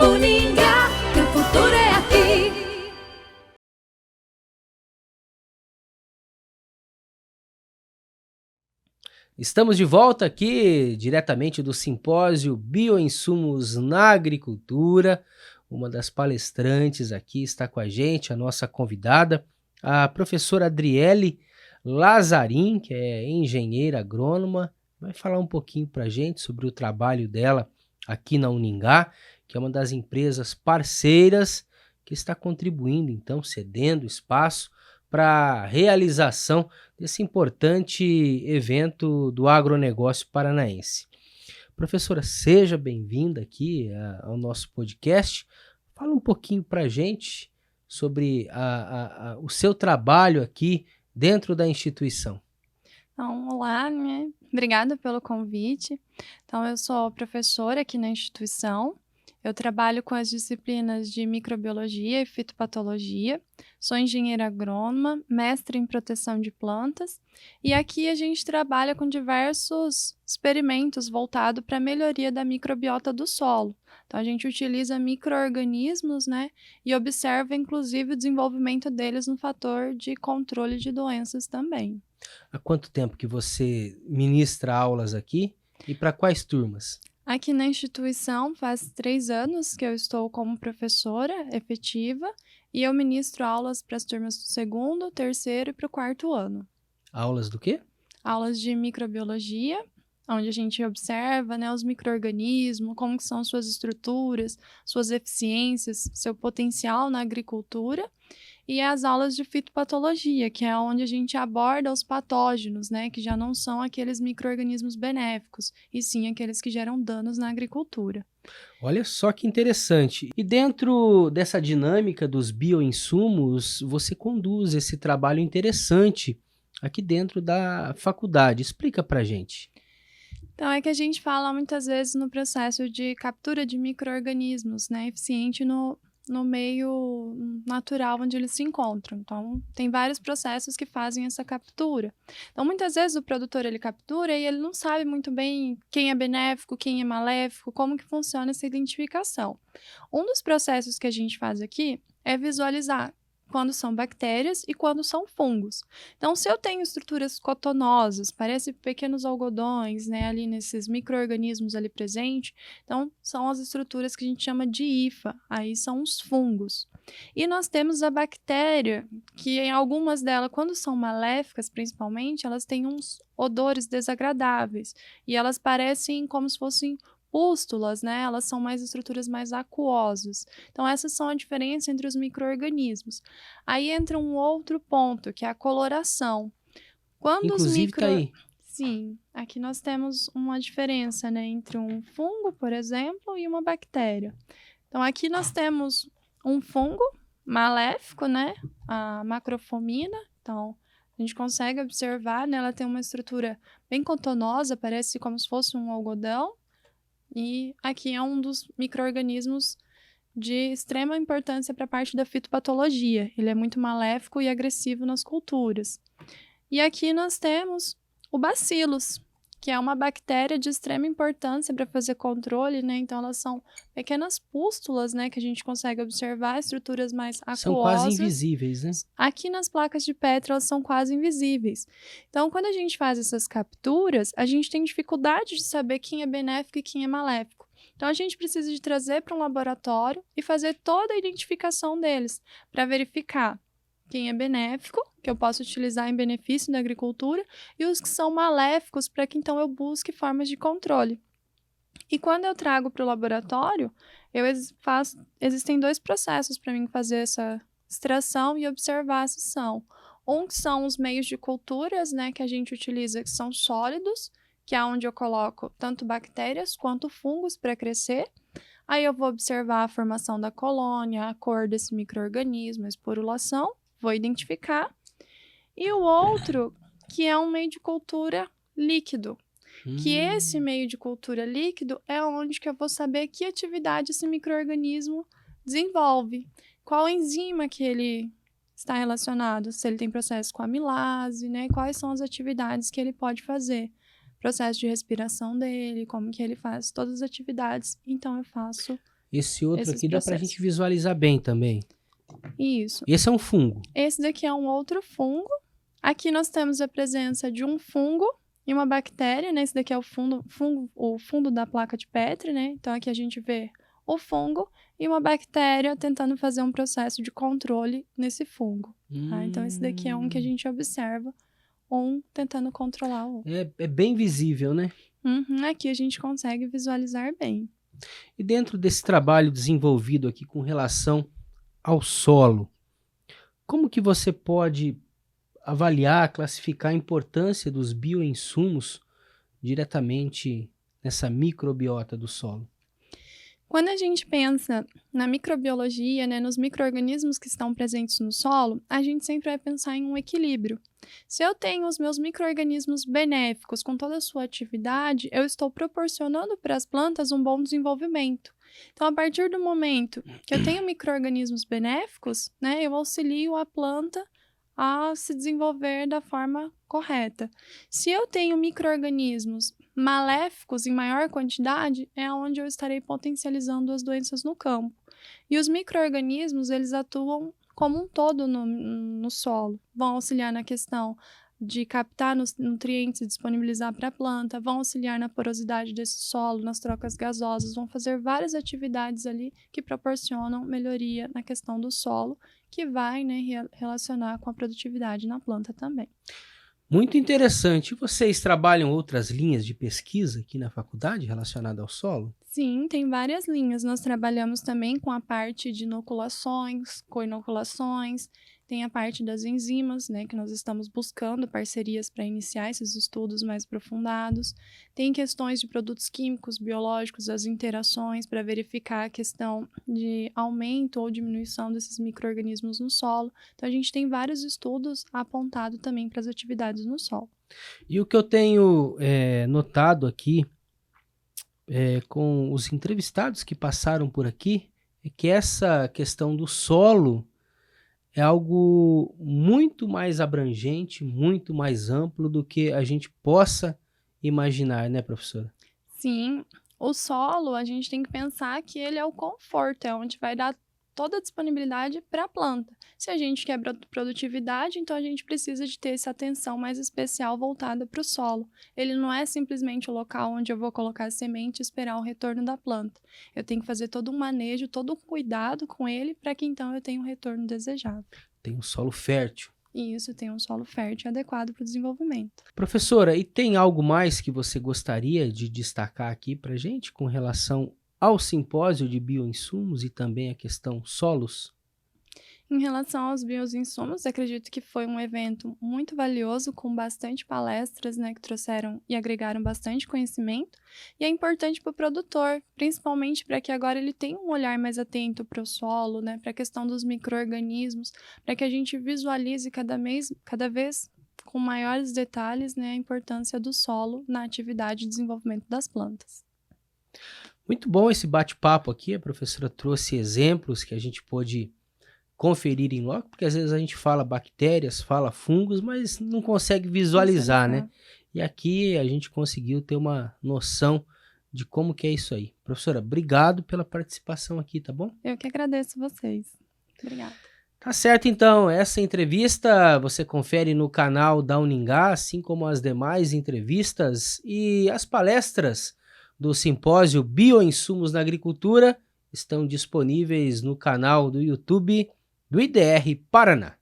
Uningá, que o futuro é aqui. Estamos de volta aqui, diretamente do simpósio Bioinsumos na Agricultura. Uma das palestrantes aqui está com a gente, a nossa convidada, a professora Adriele Lazarim, que é engenheira agrônoma, vai falar um pouquinho para a gente sobre o trabalho dela aqui na Uningá, que é uma das empresas parceiras que está contribuindo, então, cedendo espaço para a realização desse importante evento do agronegócio paranaense. Professora, seja bem-vinda aqui ao nosso podcast. Fala um pouquinho para a gente sobre o seu trabalho aqui dentro da instituição. Então, olá, né? Obrigada pelo convite. Então, eu sou professora aqui na instituição. Eu trabalho com as disciplinas de microbiologia e fitopatologia. Sou engenheira agrônoma, mestre em proteção de plantas. E aqui a gente trabalha com diversos experimentos voltados para a melhoria da microbiota do solo. Então, a gente utiliza micro-organismos, né? E observa, inclusive, o desenvolvimento deles no fator de controle de doenças também. Há quanto tempo que você ministra aulas aqui e para quais turmas? Aqui na instituição faz 3 anos que eu estou como professora efetiva e eu ministro aulas para as turmas do 2º, 3º e para o 4º ano. Aulas do quê? Aulas de microbiologia, onde a gente observa, né, os micro-organismos, como que são suas estruturas, suas eficiências, seu potencial na agricultura. E as aulas de fitopatologia, que é onde a gente aborda os patógenos, né, que já não são aqueles micro-organismos benéficos, e sim aqueles que geram danos na agricultura. Olha só que interessante. E dentro dessa dinâmica dos bioinsumos, você conduz esse trabalho interessante aqui dentro da faculdade. Explica pra gente. Então, é que a gente fala muitas vezes no processo de captura de micro-organismos, né, eficiente no meio natural onde eles se encontram. Então, tem vários processos que fazem essa captura. Então, muitas vezes o produtor ele captura e ele não sabe muito bem quem é benéfico, quem é maléfico, como que funciona essa identificação. Um dos processos que a gente faz aqui é visualizar quando são bactérias e quando são fungos. Então, se eu tenho estruturas cotonosas, parece pequenos algodões, né, ali nesses micro-organismos ali presentes, então são as estruturas que a gente chama de hifa, aí são os fungos. E nós temos a bactéria, que em algumas delas, quando são maléficas principalmente, elas têm uns odores desagradáveis, e elas parecem como se fossem pústulas, né? Elas são mais estruturas mais aquosas. Então, essas são a diferença entre os micro-organismos. Aí entra um outro ponto, que é a coloração. Quando Inclusive tá aí. Sim, aqui nós temos uma diferença, né, entre um fungo, por exemplo, e uma bactéria. Então, aqui nós temos um fungo maléfico, né, a macrofomina. Então, a gente consegue observar, né, ela tem uma estrutura bem cotonosa, parece como se fosse um algodão. E aqui é um dos micro-organismos de extrema importância para a parte da fitopatologia. Ele é muito maléfico e agressivo nas culturas. E aqui nós temos o bacillus, que é uma bactéria de extrema importância para fazer controle, né? Então, elas são pequenas pústulas, né? Que a gente consegue observar, estruturas mais aquosas. São quase invisíveis, né? Aqui nas placas de Petri, elas são quase invisíveis. Então, quando a gente faz essas capturas, a gente tem dificuldade de saber quem é benéfico e quem é maléfico. Então, a gente precisa de trazer para um laboratório e fazer toda a identificação deles, para verificar quem é benéfico, que eu posso utilizar em benefício da agricultura, e os que são maléficos, para que então eu busque formas de controle. E quando eu trago para o laboratório, existem 2 processos para mim fazer essa extração e observar se são. Um que são os meios de culturas, né, que a gente utiliza, que são sólidos, que é onde eu coloco tanto bactérias quanto fungos para crescer. Aí eu vou observar a formação da colônia, a cor desse micro-organismo, a esporulação, vou identificar. E o outro, que é um meio de cultura líquido, que esse meio de cultura líquido é onde que eu vou saber que atividade esse micro-organismo desenvolve, qual enzima que ele está relacionado, se ele tem processo com amilase, né? Quais são as atividades que ele pode fazer, processo de respiração dele, como que ele faz todas as atividades. Então eu faço Esse outro esses aqui dá pra processos. gente visualizar bem também. Isso. Esse é um fungo. Esse daqui é um outro fungo. Aqui nós temos a presença de um fungo e uma bactéria, né? Esse daqui é o fundo da placa de Petri, né? Então aqui a gente vê o fungo e uma bactéria tentando fazer um processo de controle nesse fungo. Tá? Então esse daqui é um que a gente observa, um tentando controlar o outro. É bem visível, né? Aqui a gente consegue visualizar bem. E dentro desse trabalho desenvolvido aqui com relação ao solo, como que você pode avaliar, classificar a importância dos bioinsumos diretamente nessa microbiota do solo? Quando a gente pensa na microbiologia, né, nos micro-organismos que estão presentes no solo, a gente sempre vai pensar em um equilíbrio. Se eu tenho os meus micro-organismos benéficos com toda a sua atividade, eu estou proporcionando para as plantas um bom desenvolvimento. Então, a partir do momento que eu tenho micro-organismos benéficos, né, eu auxilio a planta a se desenvolver da forma correta. Se eu tenho micro-organismos maléficos em maior quantidade, é onde eu estarei potencializando as doenças no campo. E os micro-organismos, eles atuam como um todo no solo. Vão auxiliar na questão de captar nutrientes e disponibilizar para a planta, vão auxiliar na porosidade desse solo, nas trocas gasosas, vão fazer várias atividades ali que proporcionam melhoria na questão do solo, que vai, né, relacionar com a produtividade na planta também. Muito interessante. E vocês trabalham outras linhas de pesquisa aqui na faculdade relacionada ao solo? Sim, tem várias linhas. Nós trabalhamos também com a parte de inoculações, co-inoculações, tem a parte das enzimas, né, que nós estamos buscando parcerias para iniciar esses estudos mais aprofundados. Tem questões de produtos químicos, biológicos, as interações para verificar a questão de aumento ou diminuição desses micro-organismos no solo. Então, a gente tem vários estudos apontados também para as atividades no solo. E o que eu tenho notado aqui com os entrevistados que passaram por aqui é que essa questão do solo é algo muito mais abrangente, muito mais amplo do que a gente possa imaginar, né, professora? Sim, o solo, a gente tem que pensar que ele é o conforto, é onde vai dar toda a disponibilidade para a planta. Se a gente quer produtividade, então a gente precisa de ter essa atenção mais especial voltada para o solo. Ele não é simplesmente o local onde eu vou colocar a semente e esperar o retorno da planta. Eu tenho que fazer todo um manejo, todo um cuidado com ele para que então eu tenha um retorno desejado. Tem um solo fértil. E isso tem um solo fértil e adequado para o desenvolvimento. Professora, e tem algo mais que você gostaria de destacar aqui para gente com relação ao simpósio de bioinsumos e também a questão solos? Em relação aos bioinsumos, acredito que foi um evento muito valioso, com bastante palestras, né, que trouxeram e agregaram bastante conhecimento, e é importante para o produtor, principalmente para que agora ele tenha um olhar mais atento para o solo, né, para a questão dos micro-organismos, para que a gente visualize cada vez com maiores detalhes, né, a importância do solo na atividade de desenvolvimento das plantas. Muito bom esse bate-papo aqui, a professora trouxe exemplos que a gente pôde conferir em loco, porque às vezes a gente fala bactérias, fala fungos, mas não consegue visualizar, né? E aqui a gente conseguiu ter uma noção de como que é isso aí. Professora, obrigado pela participação aqui, tá bom? Eu que agradeço vocês. Obrigada. Tá certo, então. Essa entrevista você confere no canal da Uningá, assim como as demais entrevistas e as palestras do simpósio Bioinsumos na Agricultura estão disponíveis no canal do YouTube do IDR Paraná.